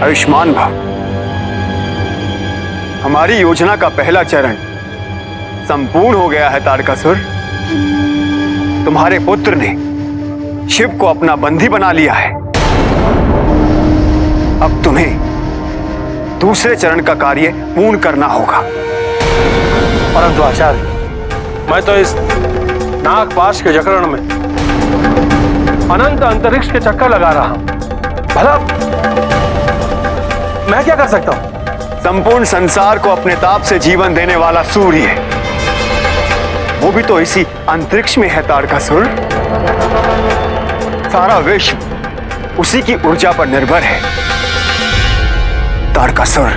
आयुष्मान भव। हमारी योजना का पहला चरण संपूर्ण हो गया है तारकासुर। तुम्हारे पुत्र ने शिव को अपना बंदी बना लिया है। अब तुम्हें दूसरे चरण का कार्य पूर्ण करना होगा। परंतु आचार्य, मैं तो इस नागपाश के जकरण में अनंत अंतरिक्ष के चक्कर लगा रहा हूं। भला मैं क्या कर सकता हूं? संपूर्ण संसार को अपने ताप से जीवन देने वाला सूर्य, वो भी तो इसी अंतरिक्ष में है तारकासुर। सारा विश्व उसी की ऊर्जा पर निर्भर है। तारकासुर,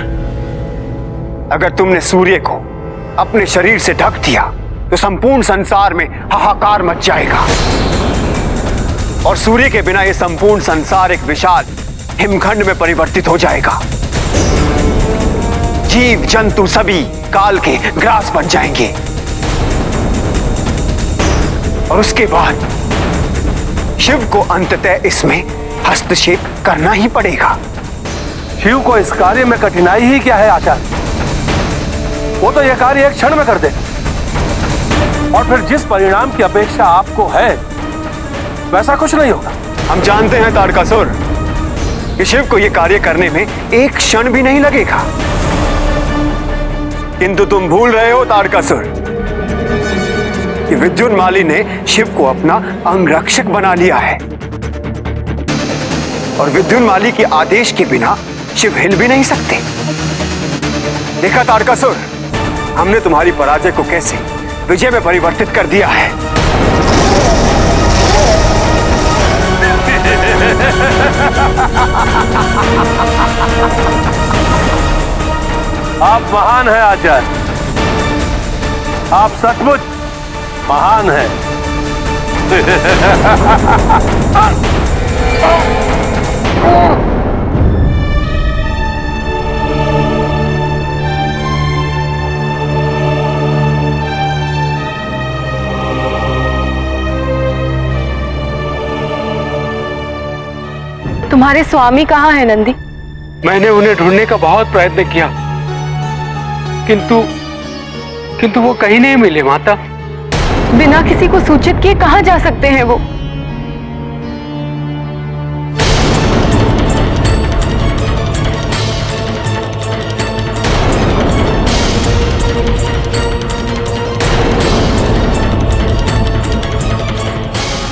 अगर तुमने सूर्य को अपने शरीर से ढक दिया तो संपूर्ण संसार में हाहाकार मच जाएगा और सूर्य के बिना यह संपूर्ण संसार एक विशाल हिमखंड में परिवर्तित हो जाएगा। जीव जंतु सभी काल के ग्रास बन जाएंगे और उसके बाद शिव को अंततः इसमें हस्तक्षेप करना ही पड़ेगा। शिव को इस कार्य में कठिनाई ही क्या है आचार्य? वो तो यह कार्य एक क्षण में कर दे और फिर जिस परिणाम की अपेक्षा आपको है वैसा कुछ नहीं होगा। हम जानते हैं तारकासुर कि शिव को यह कार्य करने में एक क्षण भी नहीं लगेगा, किंतु तुम भूल रहे हो तारकासुर कि विद्युन्माली ने शिव को अपना अंगरक्षक बना लिया है और विद्युन्माली के आदेश के बिना शिव हिल भी नहीं सकते। देखा तारकासुर, हमने तुम्हारी पराजय को कैसे विजय में परिवर्तित कर दिया है। आप महान हैं आचार्य, आप सचमुच महान हैं। तुम्हारे स्वामी कहाँ है नंदी? मैंने उन्हें ढूंढने का बहुत प्रयत्न किया, किंतु वो कहीं नहीं मिले माता। बिना किसी को सूचित किए कहाँ जा सकते हैं वो?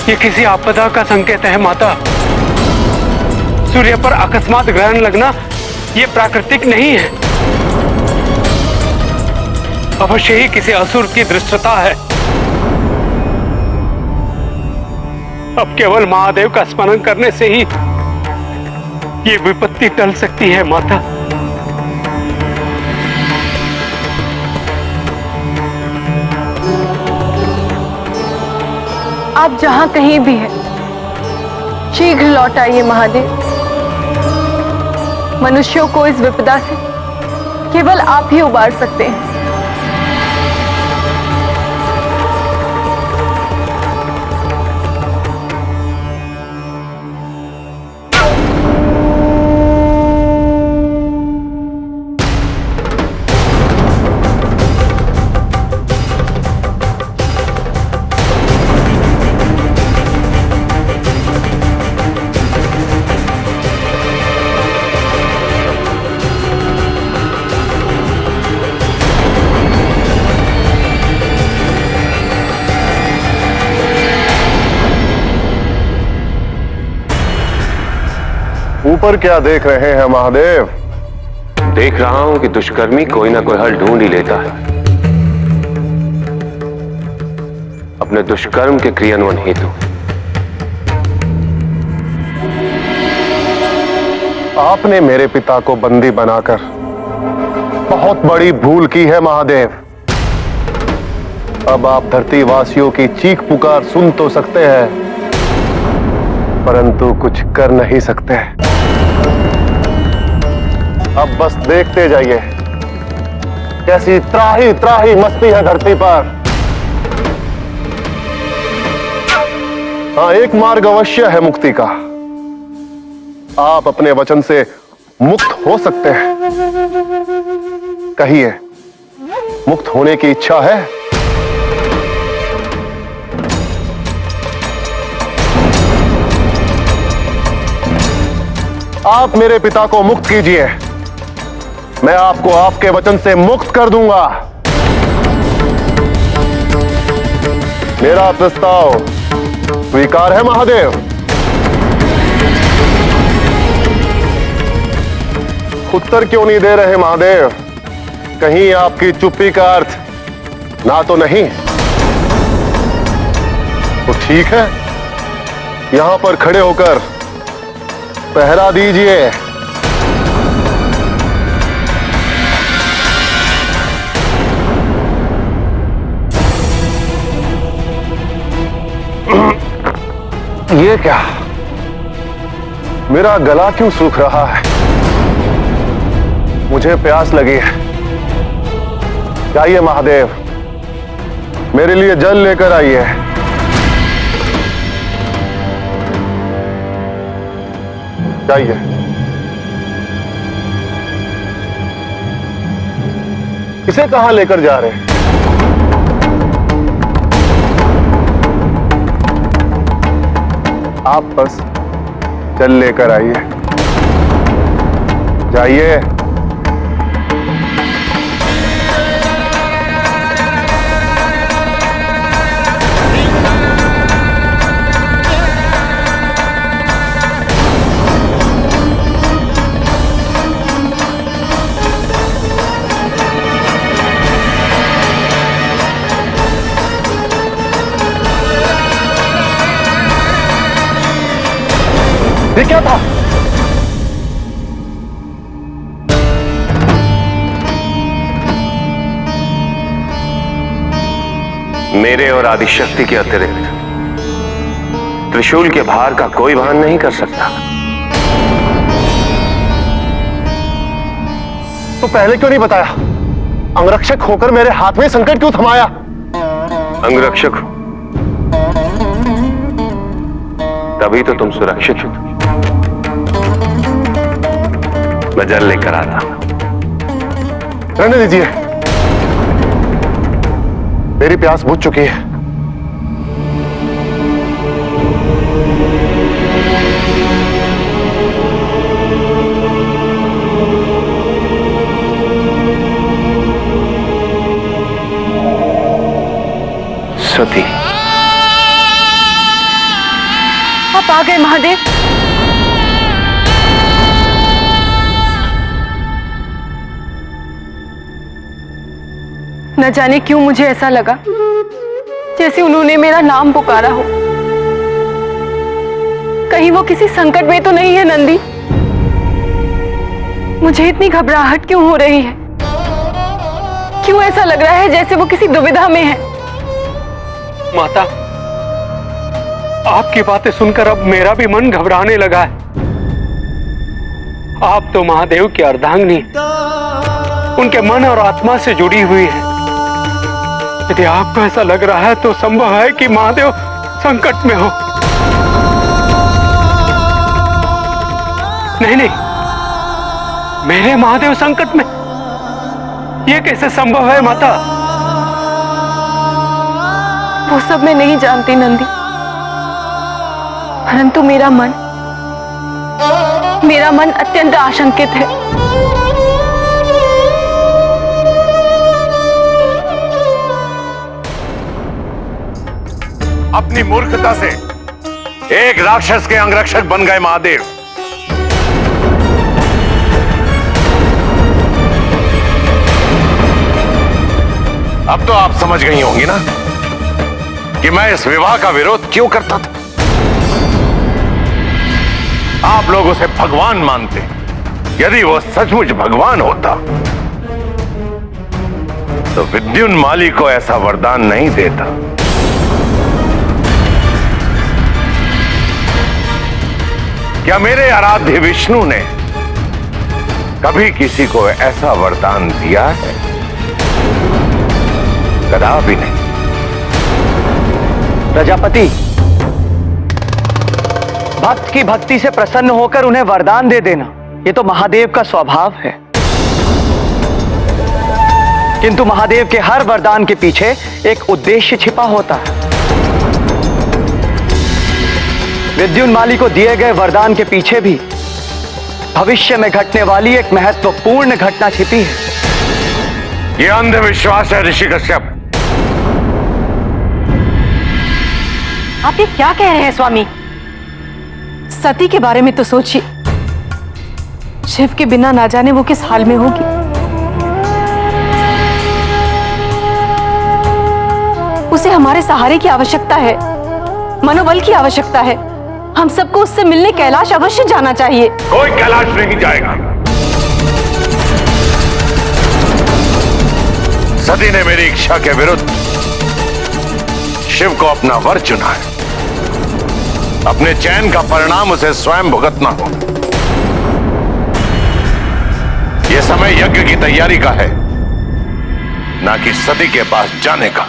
ये किसी आपदा का संकेत है माता। सूर्य पर अकस्मात ग्रहण लगना ये प्राकृतिक नहीं है, अवश्य ही किसी असुर की दृष्टता है। अब केवल महादेव का स्मरण करने से ही ये विपत्ति टल सकती है माता। आप जहां कहीं भी हैं, शीघ्र लौट आइए महादेव। मनुष्यों को इस विपदा से केवल आप ही उबार सकते हैं। ऊपर क्या देख रहे हैं महादेव? देख रहा हूं कि दुष्कर्मी कोई ना कोई हल ढूंढ ही लेता है अपने दुष्कर्म के क्रियान्वयन हेतु। आपने मेरे पिता को बंदी बनाकर बहुत बड़ी भूल की है महादेव। अब आप धरतीवासियों की चीख पुकार सुन तो सकते हैं, परंतु कुछ कर नहीं सकते। अब बस देखते जाइए कैसी त्राही त्राही मस्ती है धरती पर। हाँ, एक मार्ग अवश्य है मुक्ति का। आप अपने वचन से मुक्त हो सकते हैं। कहिए, मुक्त होने की इच्छा है? आप मेरे पिता को मुक्त कीजिए, मैं आपको आपके वचन से मुक्त कर दूंगा। मेरा प्रस्ताव स्वीकार है महादेव? उत्तर क्यों नहीं दे रहे महादेव? कहीं आपकी चुप्पी का अर्थ ना तो नहीं? तो ठीक है, यहां पर खड़े होकर पहरा दीजिए। ये क्या? मेरा गला क्यों सूख रहा है? मुझे प्यास लगी है। जाइए महादेव, मेरे लिए जल लेकर आइए। जाइए। इसे कहां लेकर जा रहे हैं? आप बस जल लेकर आइए। जाइए। ये क्या था? मेरे और आदिशक्ति के अतिरिक्त त्रिशूल के भार का कोई वहन नहीं कर सकता। तो पहले क्यों नहीं बताया? अंगरक्षक होकर मेरे हाथ में संकट क्यों थमाया? अंगरक्षक हो तभी तो तुम सुरक्षित हो। मैं जल लेकर आता हूं। रहने दीजिए, मेरी प्यास बुझ चुकी है। सती, आप आ गए महादेव। न जाने क्यों मुझे ऐसा लगा जैसे उन्होंने मेरा नाम पुकारा हो। कहीं वो किसी संकट में तो नहीं है नंदी? मुझे इतनी घबराहट क्यों हो रही है? क्यों ऐसा लग रहा है जैसे वो किसी दुविधा में है? माता, आपकी बातें सुनकर अब मेरा भी मन घबराने लगा है। आप तो महादेव की अर्धांगिनी, उनके मन और आत्मा से जुड़ी हुई है। यदि आपको ऐसा लग रहा है तो संभव है कि महादेव संकट में हो। नहीं नहीं, मेरे महादेव संकट में? यह कैसे संभव है माता? वो सब मैं नहीं जानती नंदी, परंतु मेरा मन अत्यंत आशंकित है। अपनी मूर्खता से एक राक्षस के अंगरक्षक बन गए महादेव। अब तो आप समझ गई होंगी ना कि मैं इस विवाह का विरोध क्यों करता था। आप लोग उसे भगवान मानते। यदि वो सचमुच भगवान होता तो विद्युन्माली को ऐसा वरदान नहीं देता। क्या मेरे आराध्य विष्णु ने कभी किसी को ऐसा वरदान दिया है? कदापि नहीं। प्रजापति, भक्त की भक्ति से प्रसन्न होकर उन्हें वरदान दे देना ये तो महादेव का स्वभाव है, किंतु महादेव के हर वरदान के पीछे एक उद्देश्य छिपा होता है। विद्युन्माली को दिए गए वरदान के पीछे भी भविष्य में घटने वाली एक महत्वपूर्ण घटना छिपी है। यह अंधविश्वास है ऋषि कश्यप। आप ये क्या कह रहे हैं स्वामी? सती के बारे में तो सोचिए, शिव के बिना ना जाने वो किस हाल में होगी। उसे हमारे सहारे की आवश्यकता है, मनोबल की आवश्यकता है। हम सबको उससे मिलने कैलाश अवश्य जाना चाहिए। कोई कैलाश नहीं जाएगा। सती ने मेरी इच्छा के विरुद्ध शिव को अपना वर चुना है। अपने चयन का परिणाम उसे स्वयं भुगतना हो। यह समय यज्ञ की तैयारी का है, ना कि सती के पास जाने का।